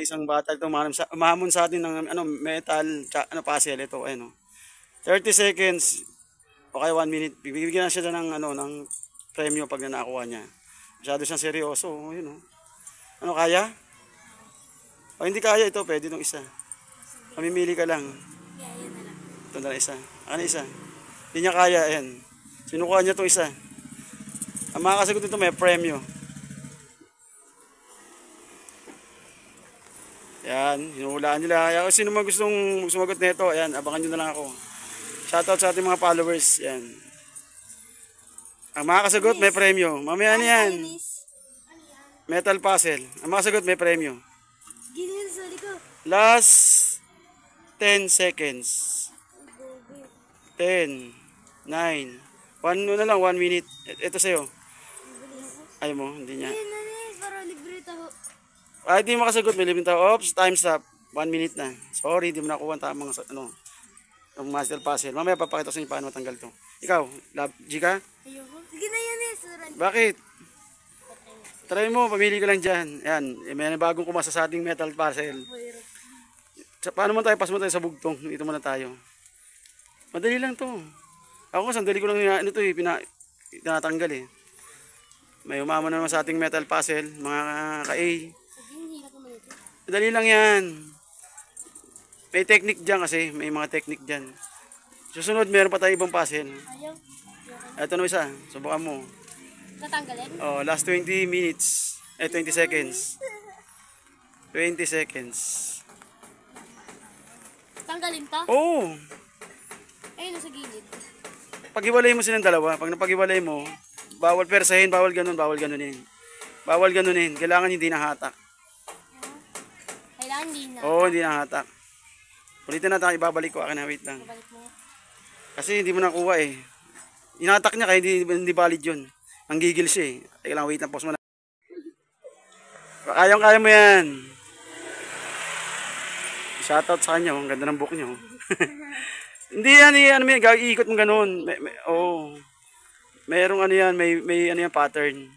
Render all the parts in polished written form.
isang bata ito, umahamon sa atin ng ano, metal, ano, puzzle ito, ayun, 30 seconds, o kaya 1 minute, bibigyan na siya ng, ano, ng premyo pag nakakuha niya. Masyado siyang seryoso, yun, oh. Ano, kaya? O hindi kaya ito, pwede itong isa. Mamimili ka lang. Ito na isa. Ano isa? Hindi niya kaya, ayan. Sinukuha niya itong isa. Ang makakasagot ito may premyo. Yan, hinuhulaan nila. Kaya kung sino man gustong sumagot nito, ayan, abangan nyo na lang ako. Shoutout sa ating mga followers, yan. Ang makakasagot may premyo. Mamaya na yan. Metal puzzle. Ang makakasagot may premyo. Last 10 seconds. 10, 9, 1 na lang, 1 minute. Ito sa'yo. Ayaw mo, hindi niya. Ay, di makasagot, may limit tao. Oops, time stop. 1 minute na. Sorry, di mo nakuha ang tamang ano, yung master puzzle. Mamaya papakita ko sa inyo paano matanggal to. Ikaw, Jika? Ayoko. Sige na yan eh. Bakit? Try mo, pamili ka lang dyan. Yan, may bagong kumasa sa ating metal puzzle. Paano mo tayo? Pas mo tayo sa bugtong. Dito muna tayo. Madali lang to. Ako sandali ko lang ano to eh, tinatanggal eh. May umama na naman sa ating metal puzzle, mga ka-A. Madali lang yan. May technique dyan kasi, may mga technique dyan. Susunod, meron pa tayo ibang puzzle. Ito na isa, subukan mo. Tatanggalin? Oh, last 20 minutes. 20 seconds. 20 seconds. Tanggalin to? Oo. Ayun, nasa gilid. Pag-iwalay mo silang dalawa, pag napag-iwalay mo, bawal persahin, bawal ganun, bawal ganunin. Bawal ganunin, kailangan hindi nahatak. Kailangan hindi na. Oo, hindi nahatak. Ulitin na tayo, ibabalik ko. Akin na, wait lang. Babalik mo. Kasi hindi mo nakuha eh. Inatak niya kaya hindi valid yun. Ang gigil siya eh. Teka lang, wait lang, pause mo na. Kaya mo yan. Shoutout sa kanya, ang ganda ng book niyo. Hindi yan, ano yan, iikot mo ganun. Oo. Mayroong ano yan, may ano yan, pattern.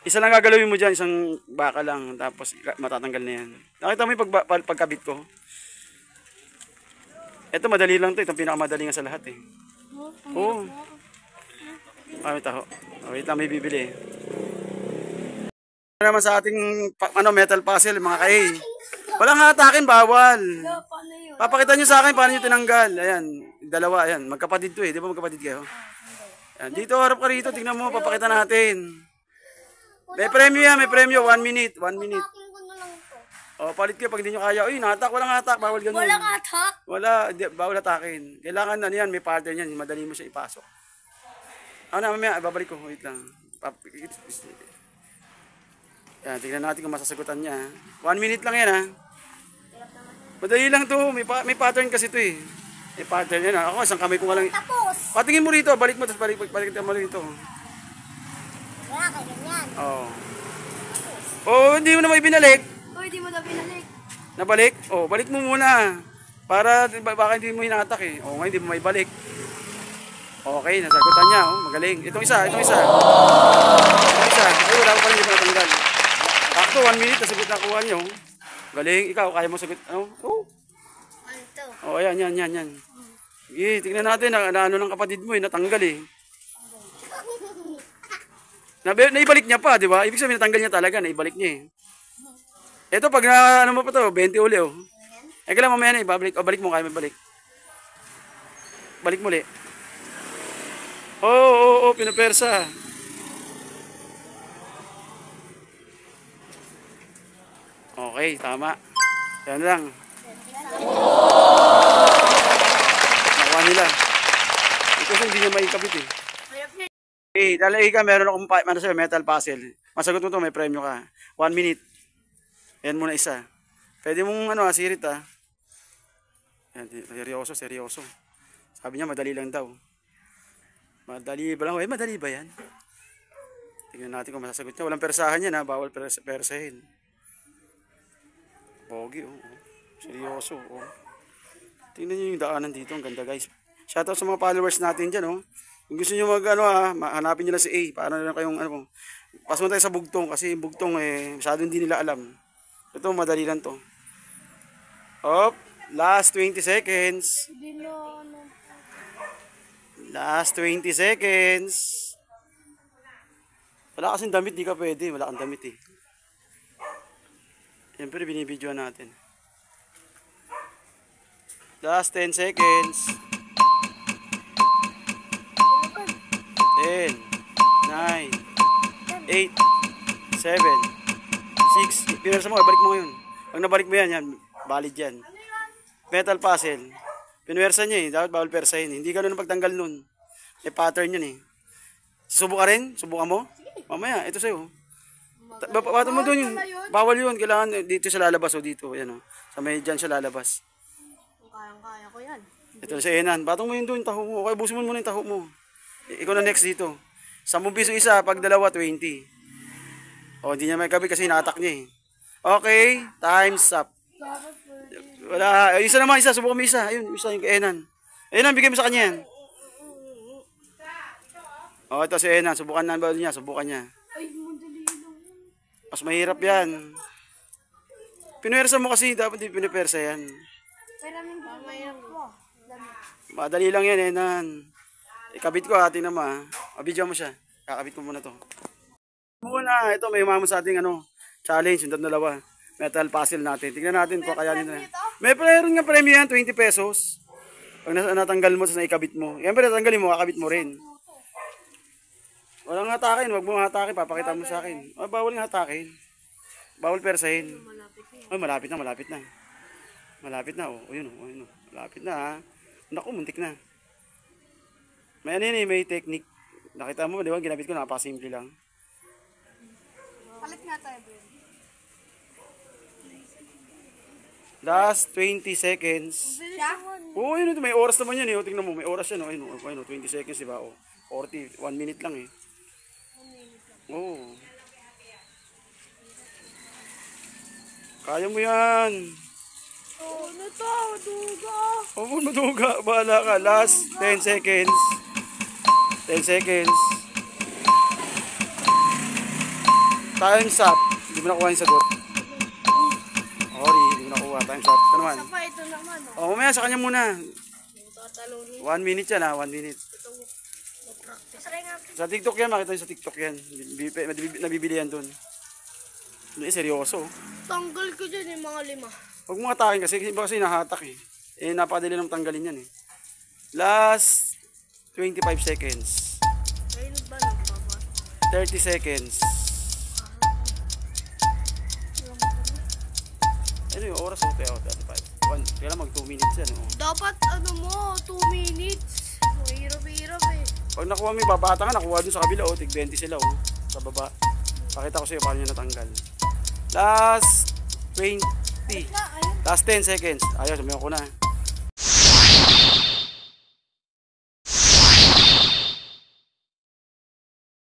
Isa lang gagalawin mo dyan, isang baka lang, tapos matatanggal na yan. Nakita mo yung pagkabit ko? Ito, madali lang to. Itong pinakamadali nga sa lahat eh. Oo. May taho. Wait lang, may bibili. Ano naman sa ating metal puzzle, mga kay. Walang hatakin, bawal. Papakita nyo sa akin paano nyo tinanggal. Ayan, dalawa, ayan. Magkapatid to eh. Di ba magkapatid kayo? Ayan, dito, harap ka rito. Tingnan mo, papakita natin. May premyo yan, may premyo. 1 minute, 1 minute. O, palit kayo pag hindi nyo kaya. Uy, nahatak, walang hatak, bawal ganun. Walang atak? Wala, bawal hatakin. Kailangan ano yan, may pattern yan. Madali mo siya ipasok. Ano na, mamaya, babalik ko. Wait lang. Yan, tingnan natin kung masasagutan niya. 1 minute lang yan ha. Madali lang to. May pattern kasi to eh. May pattern yan ha. Ako, isang kamay ko nga lang. Tapos. Patingin mo rito. Balik mo. Tapos balik mo rito. Wala ka ganyan. Oo. Oh, hindi mo na may binalik. Uy, di mo na binalik. Nabalik? Oh, balik mo muna. Para baka hindi mo hinatak eh. Oh, ngayon hindi mo may balik. Okay, nasagutan niya. Oh, magaling. Itong isa. Itong isa. Ay, wala ko pa rin hindi natanggal. Sakto, 1 minute. Nasagot na kuha niyo. Galing. Ikaw, kaya mo sagot. Ano? Oh. Ano to? Oh, ayan. Sige, tingnan natin. Ano ng kapatid mo eh. Natanggal eh. Naibalik niya pa, di ba? Ibig sabihin natanggal niya talaga. Naibalik niya eh. Ito, pag ano mo pa to, 20 uli oh. Eh, kailangan mamaya na ibabalik. O, balik mo, kaya may balik. Balik mo ulit. Oo, pinapersa. Okay, tama. Yan lang. Nakuha nila. Ito hindi niya maikabit eh. Okay, dahil ka, meron akong metal puzzle. Masagot mo to, may premyo ka. 1 minute. Yan muna isa. Pwede mong sirit ah. Yan, seryoso. Sabi niya madali lang daw. Madali ba lang? Eh, madali ba yan? Tingnan natin kung masasagot niya. Walang persahan yan ha. Bawal persahin. Pogi oh. Seryoso oh. Tingnan niyo yung daanan dito. Ang ganda guys. Shoutout sa mga followers natin dyan oh. Kung gusto niyo hanapin niyo lang si A. Paano na kayong pas mo tayo sa bugtong. Kasi yung bugtong masyado hindi nila alam. Ito, madali lang to. Op, last 20 seconds. Hindi na ano. Last 20 seconds. Wala kasing damit, di ka pwede. Wala kang damit eh. Siyempre, binibidyoan natin. Last 10 seconds. 10, 9, 8, 7, 6. Pinarsa mo, balik mo ngayon. Pag nabalik mo yan, valid yan. Metal puzzle. Pinwersa niya eh, dapat bawal persahin. Hindi ganun ang pagtanggal nun. May pattern yun eh. Susubukan rin? Subukan mo? Mamaya, ito sa'yo. Bato mo dun yun. Bawal yun. Kailangan dito siya lalabas o dito. Yan o. Sa may dyan siya lalabas. Kayang-kaya ko yan. Ito na sa Enan. Batong mo yun dun, taho mo. Okay, busin mo muna yung taho mo. Ikaw na next dito. 10 piso isa, pag dalawa, 20. O, hindi niya may kabit kasi nakatak niya eh. Okay, time's up. Wala, ay, isa naman, isa. Subukan mo isa. Ayun, isa yung Enan. Enan, bigay mo sa kanya yan. O, ito si Enan. Subukan na ba niya? Subukan niya. Ay, madali lang. Mas mahirap yan. Pinuwersa mo kasi, dapat hindi pinuwersa yan. Pero mahirap po. Madali lang yan, Enan. Ikabit ko, tingnan mo ha. Abidyo mo siya. Kakabit ko muna to. Muna, ito may umamo sa ating challenge, yung dalawa. Metal puzzle natin. Tingnan natin kung kayanin na. May meron nga premium yan, 20 pesos. Pag natanggal mo, sa ikabit mo. Yan pa natanggalin mo, kakabit mo rin. Walang hatakin, wag mo hatakin, papakita mo sa akin. Oh, bawal nga hatakin. Bawal persahin. Ay, malapit na, malapit na. Malapit na, oh. Ayun, oh, ayun, oh. Malapit na, ha. Naku, muntik na. May ano yun, may technique. Nakita mo, di ba, ginabit ko, napakasimple lang. Palit nga tayo, bro. Last 20 seconds. Siya? Oo, yun, may oras naman yan, eh. Tingnan mo, may oras yan, oh. Ayun, oh, ayun, oh, 20 seconds, di ba, oh. 40, 1 minute lang, eh. Oo. Kaya mo yan. Ano to? Duga. Oo, maduga. Bahala ka. Last 10 seconds. 10 seconds. Time's up. Hindi mo nakuha yung sagot. Sorry, hindi mo nakuha. Time's up. Ito naman. Pa, ito naman. O, mamaya sa kanya muna. Tatalunin. 1 minute yan ha. 1 minute. Try nga. Sa TikTok yan. Makita nyo sa TikTok yan. Nabibili yan dun. Seryoso. Tanggal ko dyan yung mga 5. Huwag mo hatakin kasi iba kasi nahatak eh. Eh napakadali ng tanggalin yan eh. Last 25 seconds. Ayun ba lang, baba? 30 seconds. Ano yung oras o tayo? 35. Kaya lang mag 2 minutes yan. Oh. Dapat ano mo, 2 minutes. Mahirap-hirap eh. Pag nakuha mo yung babata ka, nakuha dun sa kabila. Oh, tig 20 sila oh. Sa baba. Pakita ko sa iyo paano nyo natanggal. Last 20. Last 10 seconds. Ayos, sabihin ko na.